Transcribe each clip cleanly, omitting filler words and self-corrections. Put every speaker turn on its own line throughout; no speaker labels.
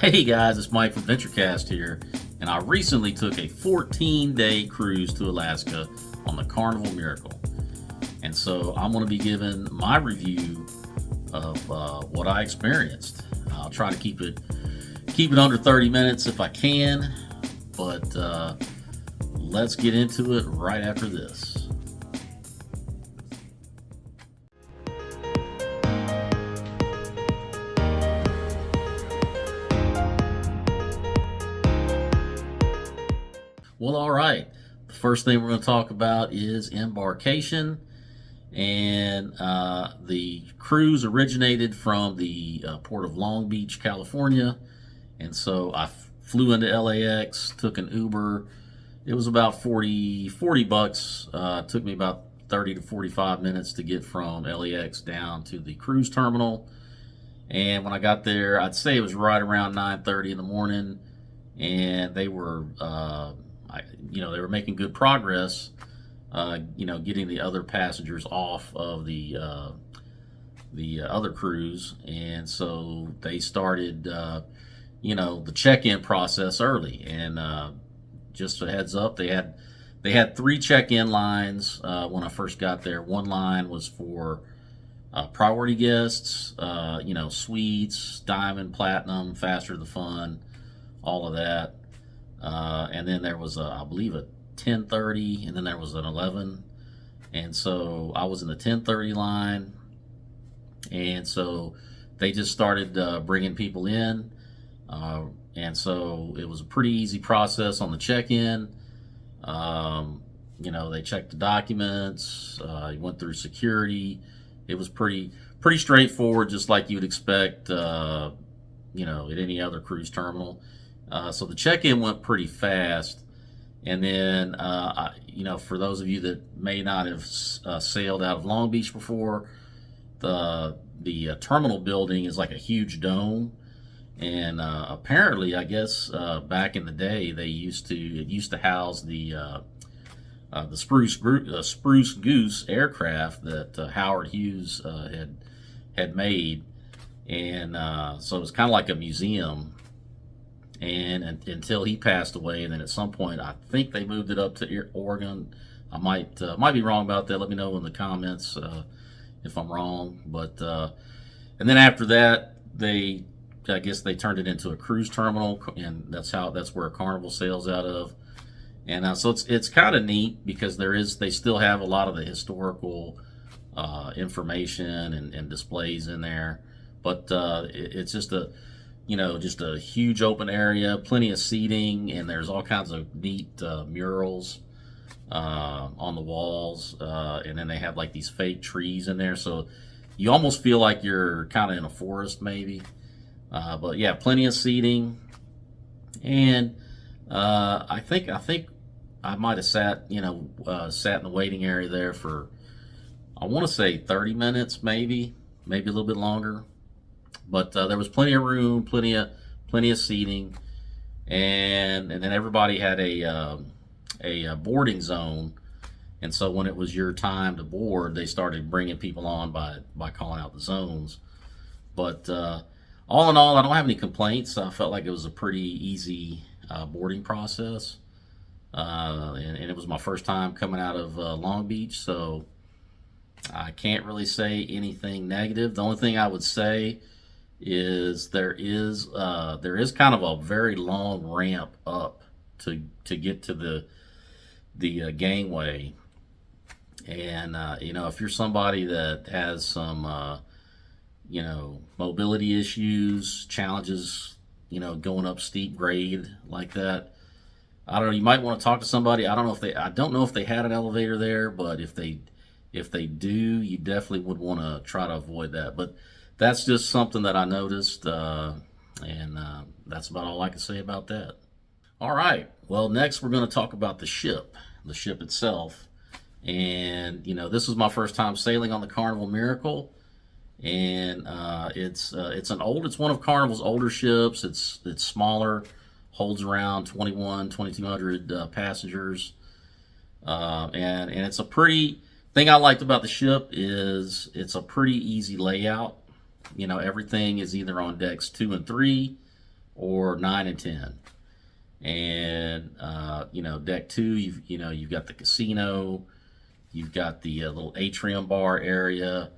Hey guys, it's Mike from VentureCast here, and I recently took a 14-day cruise to Alaska on the Carnival Miracle. And so I'm going to be giving my review of what I experienced. I'll try to keep it under 30 minutes if I can, but let's get into it right after this. Well, all right. The first thing we're going to talk about is Embarkation. And the cruise originated from the port of Long Beach, California. And so I flew into LAX, took an Uber. It was about 40 bucks. It took me about 30 to 45 minutes to get from LAX down to the cruise terminal. And when I got there, I'd say it was right around 9:30 in the morning. And they were... they were making good progress, getting the other passengers off of the other cruise, and so they started, the check-in process early. And just a heads up, they had 3 check-in lines when I first got there. One line was for priority guests, suites, diamond, platinum, faster the fun, all of that. And then there was I believe a 10:30, and then there was an 11, and so I was in the 10:30 line, and so they just started bringing people in, and so it was a pretty easy process on the check-in. They checked the documents, you went through security. It was pretty straightforward, just like you would expect, at any other cruise terminal. So the check-in went pretty fast, and then for those of you that may not have sailed out of Long Beach before, the terminal building is like a huge dome, and apparently, I guess back in the day, it used to house the Spruce Goose aircraft that Howard Hughes had made, and so it was kind of like a museum. And until he passed away, and then at some point, I think they moved it up to Oregon. I might be wrong about that. Let me know in the comments if I'm wrong. But and then after that, I guess they turned it into a cruise terminal, and that's where Carnival sails out of. And so it's kind of neat because they still have a lot of the historical information and displays in there, but it's just a huge open area, plenty of seating, and there's all kinds of neat murals on the walls, and then they have like these fake trees in there, so you almost feel like you're kind of in a forest maybe. But yeah, plenty of seating, and I think I might have sat in the waiting area there for, I want to say 30 minutes, maybe a little bit longer. But there was plenty of room, plenty of seating, and then everybody had a boarding zone. And so when it was your time to board, they started bringing people on by calling out the zones. But all in all, I don't have any complaints. I felt like it was a pretty easy boarding process, and it was my first time coming out of Long Beach, so I can't really say anything negative. The only thing I would say is there is kind of a very long ramp up to get to the gangway, and if you're somebody that has some mobility issues, challenges, going up steep grade like that, I don't know, you might want to talk to somebody. I don't know if they had an elevator there, but if they do, you definitely would want to try to avoid that. But that's just something that I noticed, and that's about all I can say about that. All right. Well, next we're going to talk about the ship itself. And this was my first time sailing on the Carnival Miracle, and it's one of Carnival's older ships. It's smaller, holds around 2,200 passengers, and it's a pretty thing I liked about the ship is it's a pretty easy layout. Everything is either on decks 2 and 3 or 9 and 10. And deck 2, you've got the casino, you've got the little atrium bar area,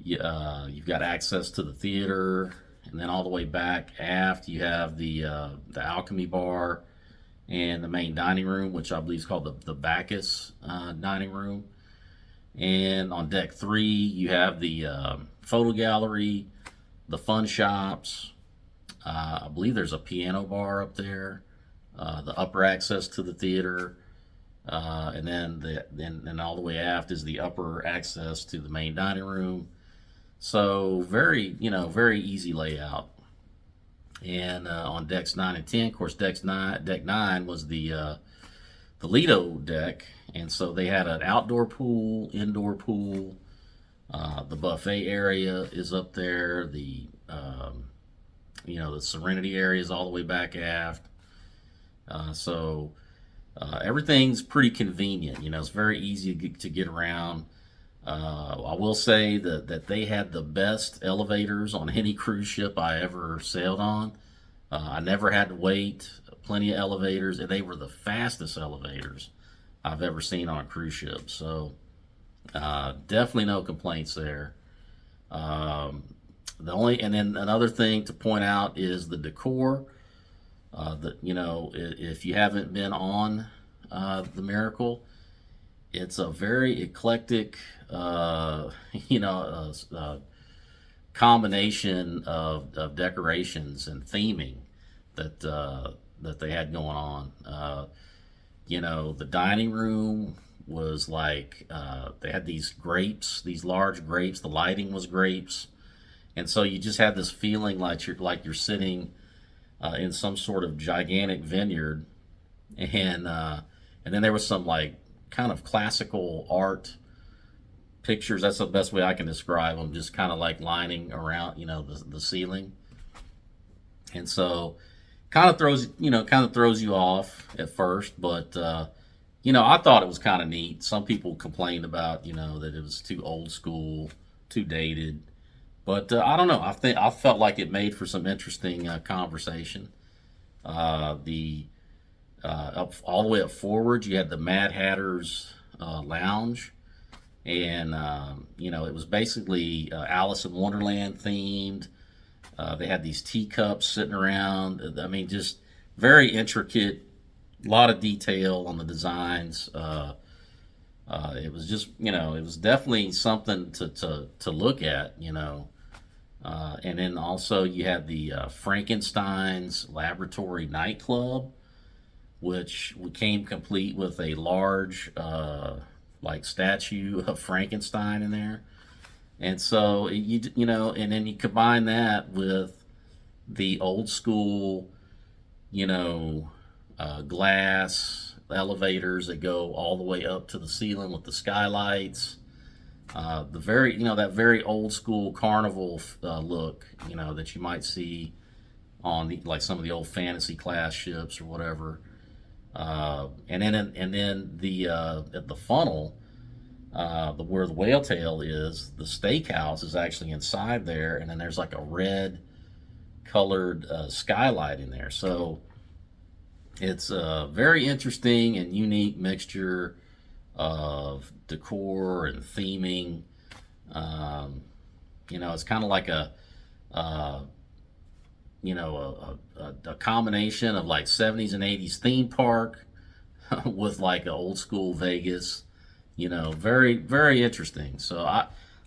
you've got access to the theater, and then all the way back aft you have the alchemy bar and the main dining room, which I believe is called the Bacchus dining room. And on deck 3 you have the photo gallery, the fun shops. I believe there's a piano bar up there, the upper access to the theater, and then all the way aft is the upper access to the main dining room. So very easy layout. And on decks 9 and 10, of course, deck 9 was the Lido deck, and so they had an outdoor pool, indoor pool. The buffet area is up there. The the Serenity area is all the way back aft. So everything's pretty convenient. It's very easy to get around. I will say that they had the best elevators on any cruise ship I ever sailed on. I never had to wait. Plenty of elevators, and they were the fastest elevators I've ever seen on a cruise ship. So definitely no complaints there. And then another thing to point out is the decor. If you haven't been on the Miracle, it's a very eclectic, combination of decorations and theming that they had going on. The dining room was like they had these grapes, these large grapes. The lighting was grapes, and so you just had this feeling like you're sitting in some sort of gigantic vineyard, and then there was some like kind of classical art pictures. That's the best way I can describe them, just kind of like lining around the ceiling. And so kind of throws you off at first, but I thought it was kind of neat. Some people complained about that it was too old school, too dated, but I don't know. I felt like it made for some interesting conversation. All the way up forward, you had the Mad Hatter's lounge, and it was basically Alice in Wonderland themed. They had these teacups sitting around. I mean, just very intricate, a lot of detail on the designs. It was just, it was definitely something to look at, and then also you had the Frankenstein's Laboratory Nightclub, which came complete with a large statue of Frankenstein in there. And so and then you combine that with the old school glass elevators that go all the way up to the ceiling with the skylights, the very that very old school Carnival look that you might see on some of the old fantasy class ships or whatever. And then the at the funnel, where the whale tail is, the steakhouse is actually inside there, and then there's like a red colored skylight in there. So it's a very interesting and unique mixture of decor and theming. It's kind of like a combination of like 70s and 80s theme park with like an old school Vegas. Very, very interesting. So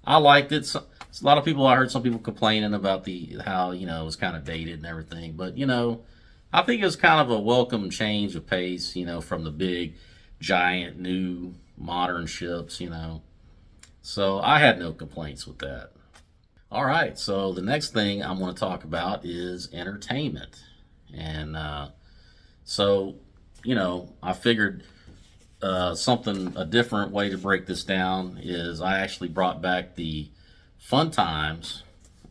I liked it. So, a lot of people, I heard some people complaining about how it was kind of dated and everything, but I think it was kind of a welcome change of pace, from the big, giant, new, modern ships, So I had no complaints with that. All right, so the next thing I'm going to talk about is entertainment. And so, I figured a different way to break this down is I actually brought back the fun times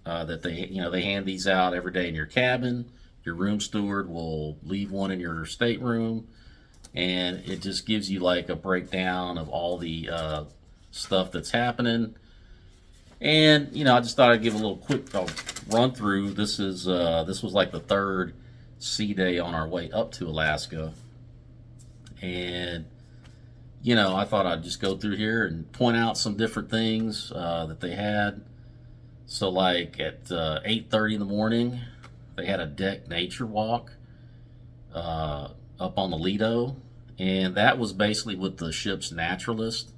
that they hand these out every day in your cabin. Your room steward will leave one in your stateroom, and it just gives you like a breakdown of all the stuff that's happening. And I just thought I'd give a little quick run through. This was like the third sea day on our way up to Alaska. And, you know, I thought I'd just go through here and point out some different things that they had. So, like at 8:30 in the morning, they had a deck nature walk up on the Lido, and that was basically with the ship's naturalist,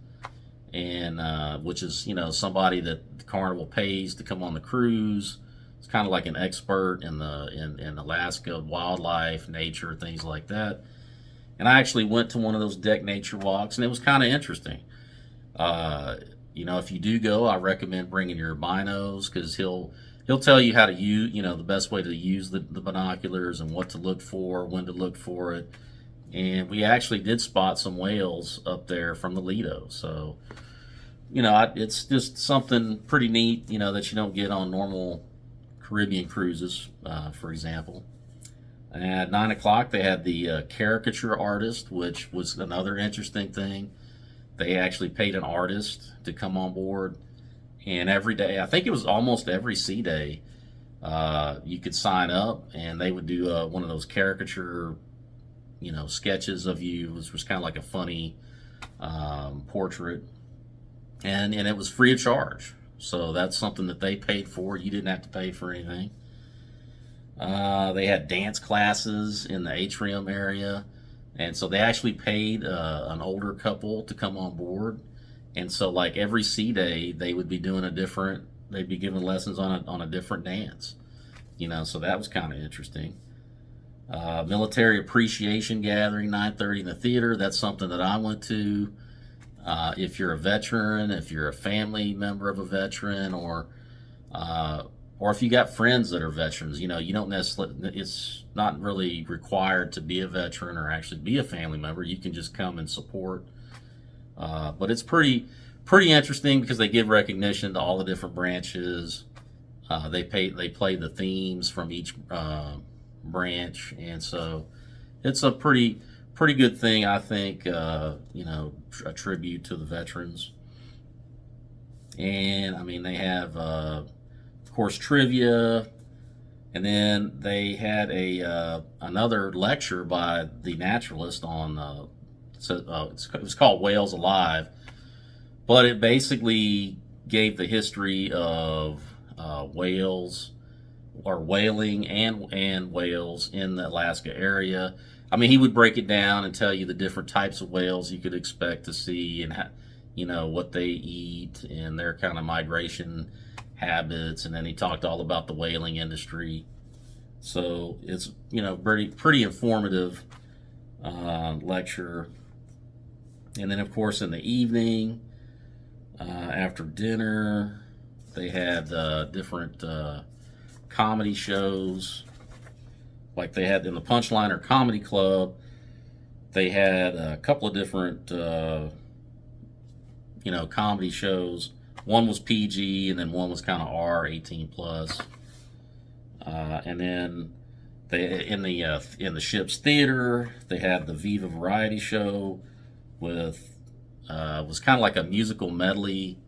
and which is, you know, somebody that the Carnival pays to come on the cruise. It's kind of like an expert in in Alaska wildlife, nature, things like that. And I actually went to one of those deck nature walks, and it was kind of interesting. You know, if you do go, I recommend bringing your binos, because he'll tell you how to use, you know, the best way to use the binoculars and what to look for, when to look for it. And we actually did spot some whales up there from the Lido. So, you know, it's just something pretty neat, you know, that you don't get on normal Caribbean cruises, for example. And at 9 o'clock, they had the caricature artist, which was another interesting thing. They actually paid an artist to come on board. And every day, I think it was almost every sea day, you could sign up, and they would do one of those caricature, you know, sketches of you. It was kind of like a funny portrait. And it was free of charge. So that's something that they paid for. You didn't have to pay for anything. They had dance classes in the atrium area, and so they actually paid an older couple to come on board. And so, like every sea day, they would be doing they'd be giving lessons on a different dance, you know. So that was kind of interesting. Military appreciation gathering, 9:30 in the theater. That's something that I went to. If you're a veteran, if you're a family member of a veteran, or if you got friends that are veterans, you know, you don't necessarily, it's not really required to be a veteran or actually be a family member. You can just come and support. But it's pretty interesting, because they give recognition to all the different branches. They play the themes from each branch, and so it's a pretty good thing, I think. You know, a tribute to the veterans. And I mean, they have of course trivia, and then they had another lecture by the naturalist on it was called Whales Alive, but it basically gave the history of whales, or whaling and whales in the Alaska area. I mean, he would break it down and tell you the different types of whales you could expect to see, and you know, what they eat and their kind of migration habits. And then he talked all about the whaling industry. So it's, you know, pretty informative lecture. And then, of course, in the evening, after dinner, they had different comedy shows. Like they had in the Punchliner Comedy Club, they had a couple of different, you know, comedy shows. One was PG, and then one was kind of R, 18 plus. And then they in the ship's theater, they had the Viva Variety Show with was kind of like a musical medley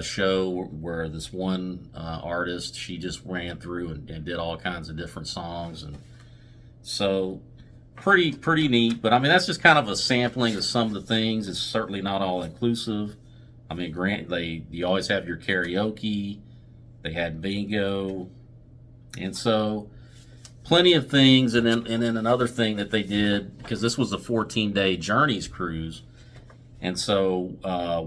show, where this one artist, she just ran through and did all kinds of different songs. And so pretty neat. But I mean, that's just kind of a sampling of some of the things. It's certainly not all inclusive. I mean, you always have your karaoke. They had bingo, and so plenty of things. And then another thing that they did, because this was a 14-day Journeys cruise, and so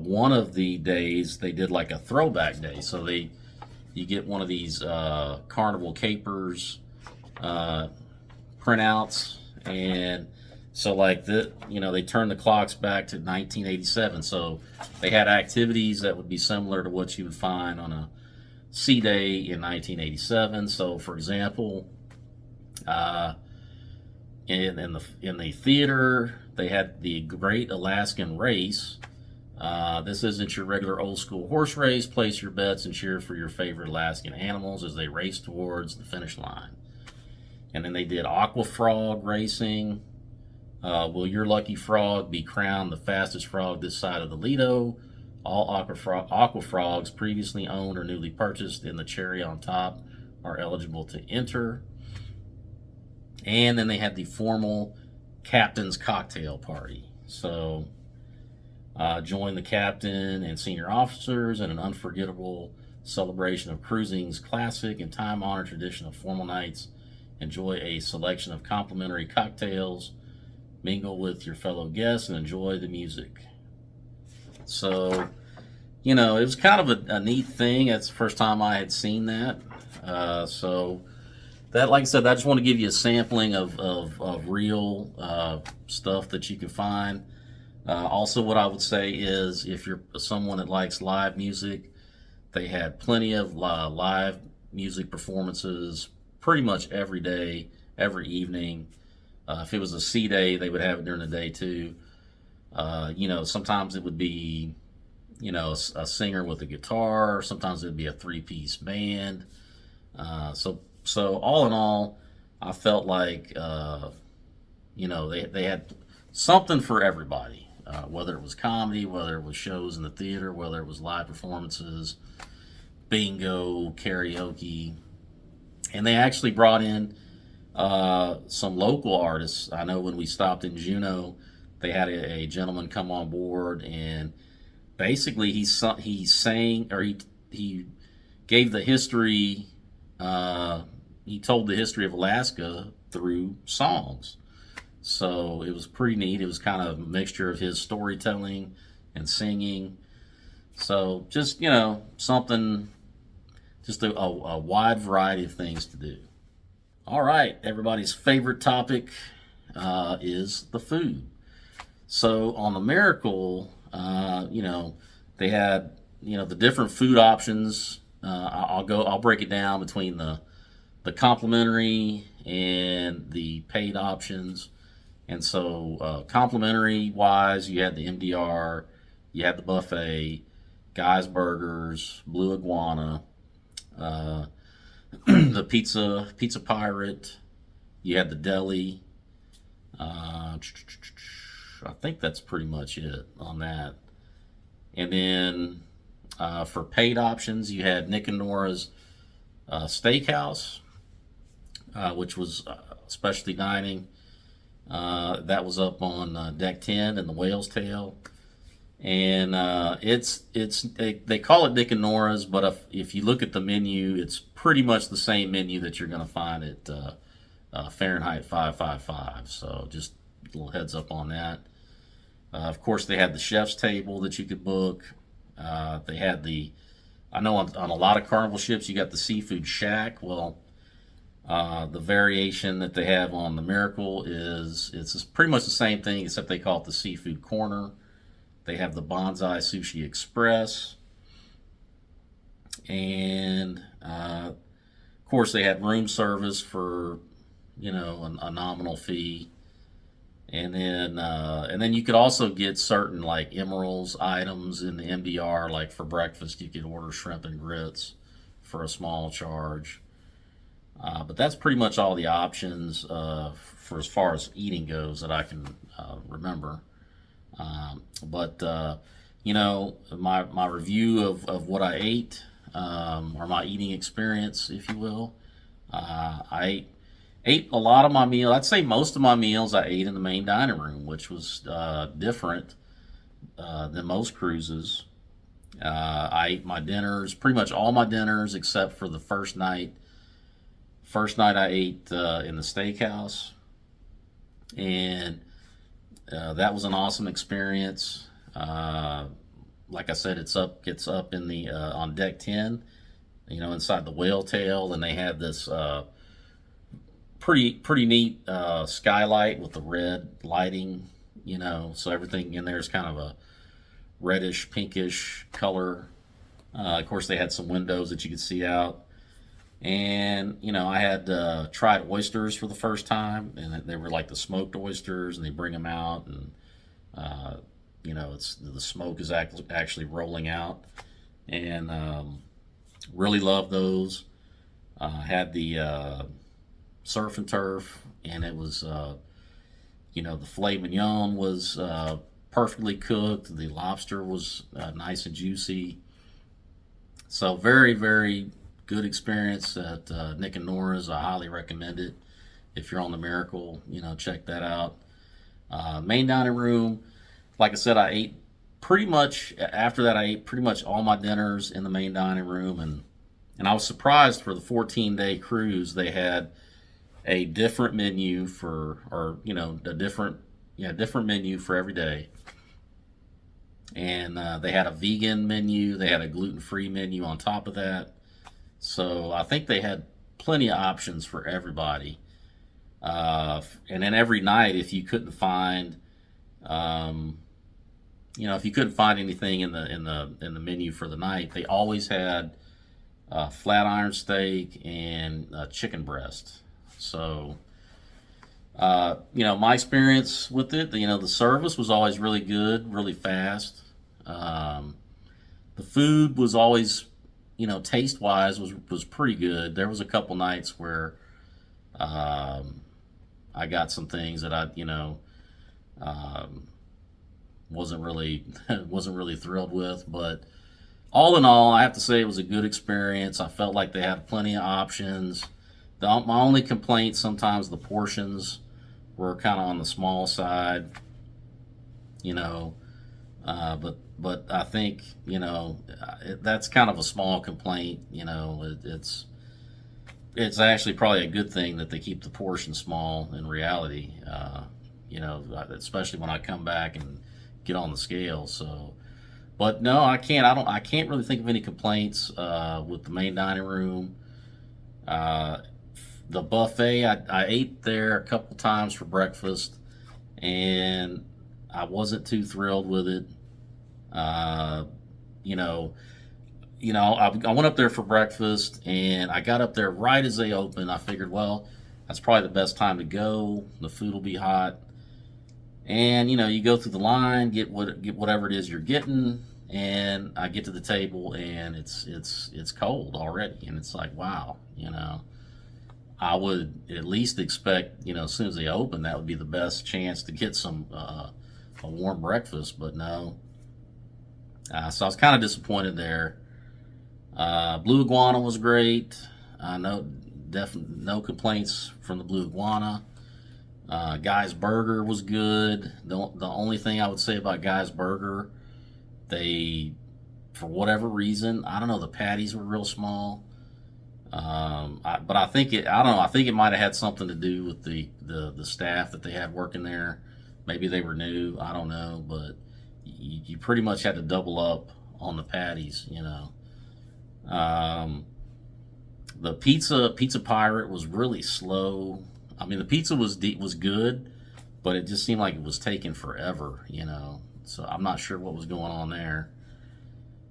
one of the days they did like a throwback day. So you get one of these Carnival Capers printouts, and so like you know, they turned the clocks back to 1987. So they had activities that would be similar to what you would find on a sea day in 1987. So, for example, in the theater, they had the Great Alaskan Race. This isn't your regular old school horse race. Place your bets and cheer for your favorite Alaskan animals as they race towards the finish line. And then they did aqua frog racing. Will your lucky frog be crowned the fastest frog this side of the Lido? All aqua frogs previously owned or newly purchased in the cherry on top are eligible to enter. And then they had the formal captain's cocktail party. So join the captain and senior officers in an unforgettable celebration of cruising's classic and time-honored tradition of formal nights. Enjoy a selection of complimentary cocktails, mingle with your fellow guests, and enjoy the music. So, it was kind of a neat thing. That's the first time I had seen that. So that, like I said, I just want to give you a sampling of real stuff that you can find. Also, what I would say is, if you're someone that likes live music, they had plenty of live music performances pretty much every day, every evening. If it was a sea day, they would have it during the day too. Sometimes it would be, a singer with a guitar. Sometimes it would be a three-piece band. So all in all, I felt like, they had something for everybody. Whether it was comedy, whether it was shows in the theater, whether it was live performances, bingo, karaoke. And they actually brought in some local artists. I know when we stopped in Juneau, they had a gentleman come on board, and basically he sang, or he gave the history. He told the history of Alaska through songs. So it was pretty neat. It was kind of a mixture of his storytelling and singing. So just, something, just a wide variety of things to do. All right, everybody's favorite topic is the food. So on the Miracle, they had, the different food options. I'll break it down between the complimentary and the paid options. And so complimentary wise, you had the MDR, you had the buffet, Guy's Burgers, Blue Iguana, the Pizza Pirate, you had the deli. I think that's pretty much it on that. And then for paid options, you had Nick and Nora's Steakhouse, which was specialty dining. That was up on deck 10 in the Whale's Tail. And they call it Nick and Nora's, but if you look at the menu, it's pretty much the same menu that you're going to find at Fahrenheit 555. So just a little heads up on that. Of course, they had the chef's table that you could book. They had I know on a lot of Carnival ships, you got the Seafood Shack. Well, the variation that they have on the Miracle it's pretty much the same thing, except they call it the Seafood Corner. They have the Bonsai Sushi Express. And, of course, they had room service for, a nominal fee. And then you could also get certain, like, Emerald's items in the MDR. Like for breakfast, you could order shrimp and grits for a small charge. But that's pretty much all the options for as far as eating goes that I can remember. But my review of what I ate, or my eating experience, if you will, I ate a lot of my meal. I'd say most of my meals I ate in the main dining room, which was different than most cruises. I ate my dinners, pretty much all my dinners except for the first night. First night I ate in the steakhouse, and that was an awesome experience. Like I said, it's up in the on deck 10, inside the Whale Tail, and they had this pretty neat skylight with the red lighting. So everything in there is kind of a reddish, pinkish color. Of course, they had some windows that you could see out. And, I had tried oysters for the first time, and they were like the smoked oysters, and they bring them out, and, the smoke is actually rolling out, and really love those. Had the surf and turf, and it was, the filet mignon was perfectly cooked. The lobster was nice and juicy. So very, very good experience at Nick and Nora's. I highly recommend it If you're on the Miracle, check that out. Main dining room, like I said, I ate pretty much after that. I ate pretty much all my dinners in the main dining room, and I was surprised for the 14-day cruise they had a different menu a different menu for every day. And they had a vegan menu, they had a gluten-free menu on top of that. So I think they had plenty of options for everybody. And then every night, if you couldn't find, if you couldn't find anything in the menu for the night, they always had flat iron steak and chicken breast. So, my experience with it, the service was always really good, really fast. The food was always, taste wise was pretty good. There was a couple nights where I got some things that I, wasn't really thrilled with, but all in all, I have to say it was a good experience. I felt like they had plenty of options. My only complaint, sometimes the portions were kind of on the small side, but I think that's kind of a small complaint. It's actually probably a good thing that they keep the portion small in reality. Especially when I come back and get on the scale. So, but no, I can't really think of any complaints with the main dining room. The buffet, I ate there a couple times for breakfast, and I wasn't too thrilled with it. I went up there for breakfast, and I got up there right as they opened. I figured, well, that's probably the best time to go. The food will be hot, and you go through the line, get whatever it is you're getting, and I get to the table, and it's cold already, and it's like, wow, I would at least expect, as soon as they open, that would be the best chance to get some a warm breakfast, but no. So I was kind of disappointed there. Blue Iguana was great. No complaints from the Blue Iguana. Guy's Burger was good. The only thing I would say about Guy's Burger, for whatever reason, I don't know, the patties were real small. But I think it might have had something to do with the staff that they had working there. Maybe they were new, I don't know, but you pretty much had to double up on the patties, The Pizza Pirate was really slow. I mean, the pizza was good, but it just seemed like it was taking forever, So I'm not sure what was going on there.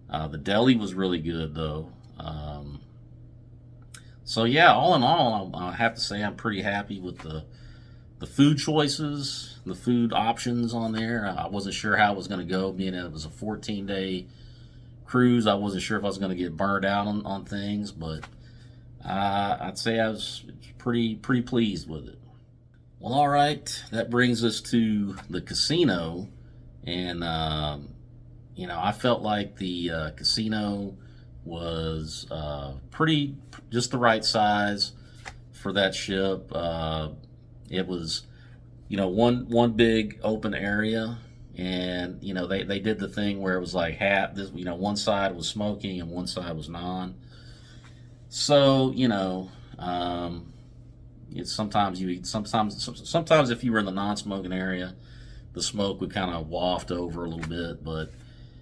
The deli was really good though. So yeah, all in all, I have to say I'm pretty happy with the food choices, the food options on there. I wasn't sure how it was going to go, being that it was a 14-day cruise. I wasn't sure if I was going to get burned out on things, but I'd say I was pretty pleased with it. Well, all right, that brings us to the casino, and I felt like the casino was just the right size for that ship. It was, one big open area, and they did the thing where it was like half. This, one side was smoking and one side was non. So sometimes if you were in the non-smoking area, the smoke would kind of waft over a little bit, but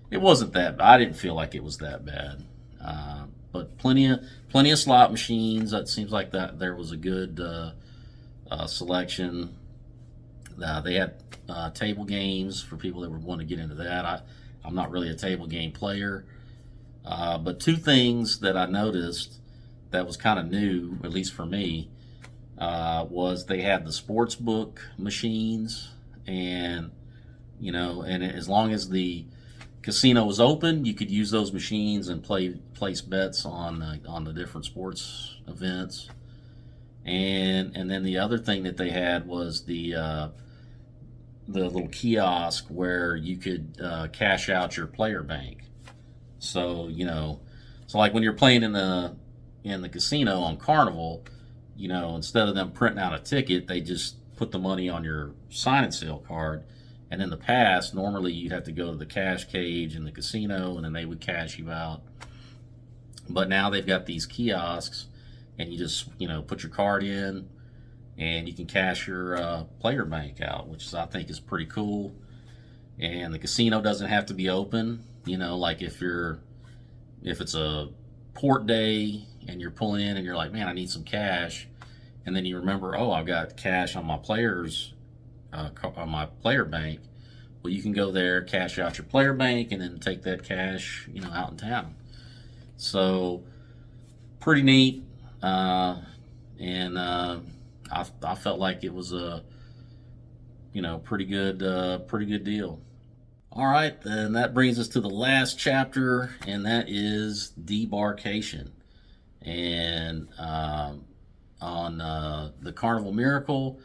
it wasn't that. I didn't feel like it was that bad. But plenty of slot machines. It seems like that there was a good selection. They had table games for people that would want to get into that. I'm not really a table game player, but two things that I noticed that was kind of new, at least for me, was they had the sports book machines, and as long as the casino was open, you could use those machines and place bets on the different sports events. And then the other thing that they had was the little kiosk where you could cash out your player bank. So like when you're playing in the casino on Carnival, you know, instead of them printing out a ticket, they just put the money on your sign and sale card. And in the past, normally you'd have to go to the cash cage in the casino and then they would cash you out. But now they've got these kiosks and you just, you know, put your card in and you can cash your player bank out, which I think is pretty cool. And the casino doesn't have to be open. You know, like if it's a port day and you're pulling in and you're like, man, I need some cash, and then you remember, oh, I've got cash on my on my player bank. Well, you can go there, cash out your player bank, and then take that cash, you know, out in town. So pretty neat, and I felt like it was a, you know, pretty good deal. All right, then that brings us to the last chapter, and that is Debarkation. And on the Carnival Miracle,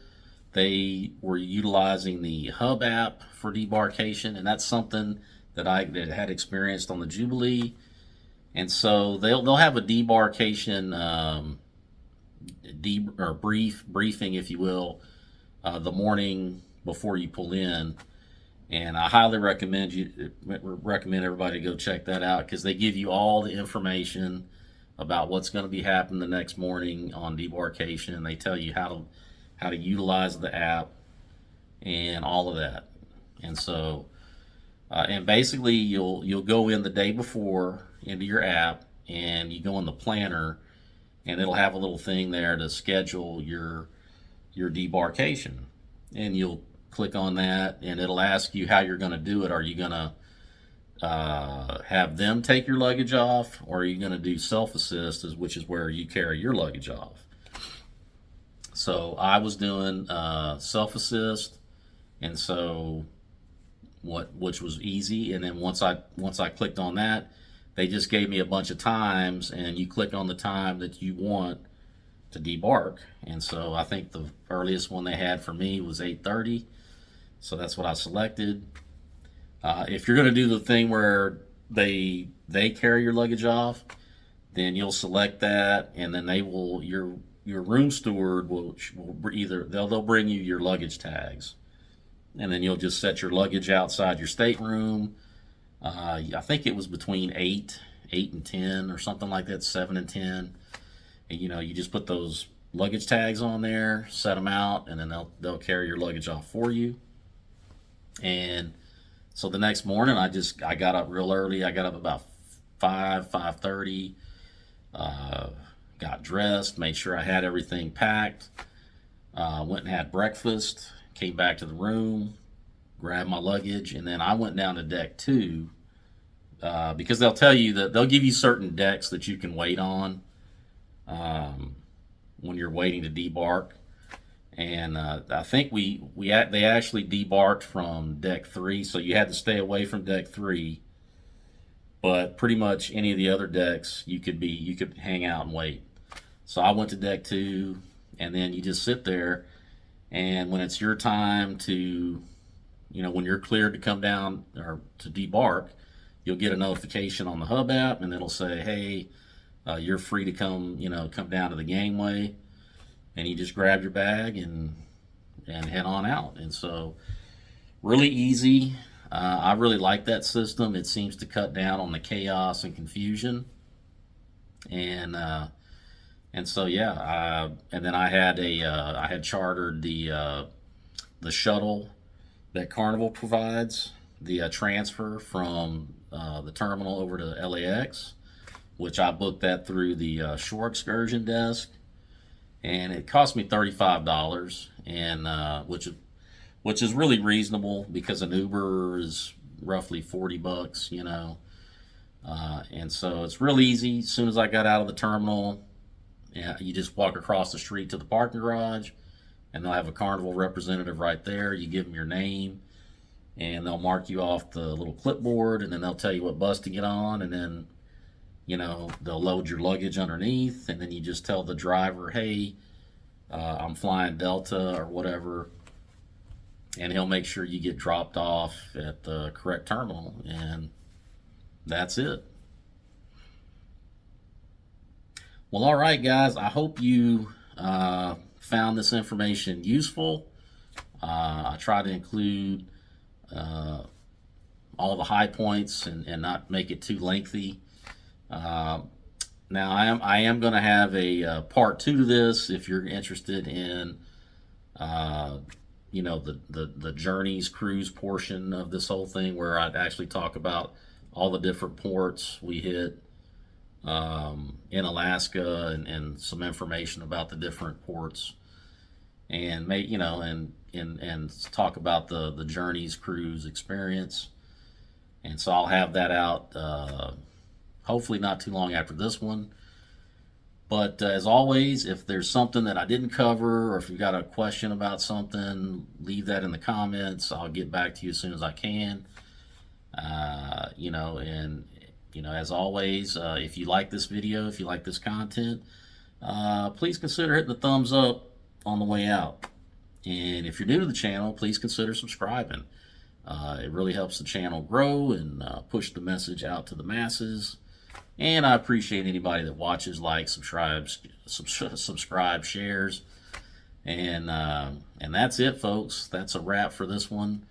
they were utilizing the Hub app for Debarkation, and that's something that I had experienced on the Jubilee. And so they'll have a Debarkation briefing, if you will, the morning before you pull in. And I highly recommend everybody to go check that out, because they give you all the information about what's going to be happening the next morning on Debarkation, and they tell you how to utilize the app and all of that. And so, and basically you'll go in the day before into your app, and you go in the planner, and it'll have a little thing there to schedule your Debarkation, and you'll click on that, and it'll ask you how you're going to do it. Are you going to have them take your luggage off, or are you going to do self-assist, which is where you carry your luggage off? So I was doing self-assist, and so which was easy. And then once I clicked on that, they just gave me a bunch of times, and you click on the time that you want to debark. And so I think the earliest one they had for me was 8:30. So that's what I selected. If you're going to do the thing where they carry your luggage off, then you'll select that, and then your room steward will either they'll bring you your luggage tags, and then you'll just set your luggage outside your stateroom. I think it was between 8 and 10 or something like that, 7 and 10. And you just put those luggage tags on there, set them out, and then they'll carry your luggage off for you. And so the next morning, I got up real early. I got up about 5:30. Got dressed, made sure I had everything packed. Went and had breakfast. Came back to the room, grabbed my luggage, and then I went down to deck 2 because they'll tell you that they'll give you certain decks that you can wait on when you're waiting to debark. And I think they actually debarked from deck 3, so you had to stay away from deck 3. But pretty much any of the other decks, you could hang out and wait. So I went to deck 2, and then you just sit there, and when it's your time to, when you're cleared to come down or to debark, you'll get a notification on the Hub app, and it'll say, hey, you're free to come down to the gangway. And you just grab your bag and head on out. And so really easy. I really like that system. It seems to cut down on the chaos and confusion. And so yeah, and then I had chartered the shuttle that Carnival provides, the transfer from the terminal over to LAX, which I booked that through the shore excursion desk. And it cost me $35, and which is really reasonable, because an Uber is roughly $40, and so it's real easy. As soon as I got out of the terminal, you just walk across the street to the parking garage, and they'll have a Carnival representative right there. You give them your name, and they'll mark you off the little clipboard, and then they'll tell you what bus to get on, and then they'll load your luggage underneath, and then you just tell the driver, hey, I'm flying Delta or whatever, and he'll make sure you get dropped off at the correct terminal, and that's it. Well, all right, guys, I hope you found this information useful. I try to include all the high points and not make it too lengthy. Now I am going to have a part 2 to this if you're interested in you know, the journeys cruise portion of this whole thing, where I'd actually talk about all the different ports we hit in Alaska, and some information about the different ports, and you know, and talk about the journeys cruise experience. And so I'll have that out hopefully not too long after this one. But as always, if there's something that I didn't cover, or if you've got a question about something, leave that in the comments. I'll get back to you as soon as I can. You know, and you know, as always, if you like this video, if you like this content, please consider hitting the thumbs up on the way out. And if you're new to the channel, please consider subscribing. It really helps the channel grow and push the message out to the masses. And I appreciate anybody that watches, likes, subscribe, shares. And that's it, folks. That's a wrap for this one.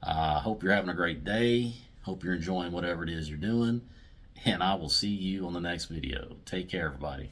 Hope you're having a great day. Hope you're enjoying whatever it is you're doing. And I will see you on the next video. Take care, everybody.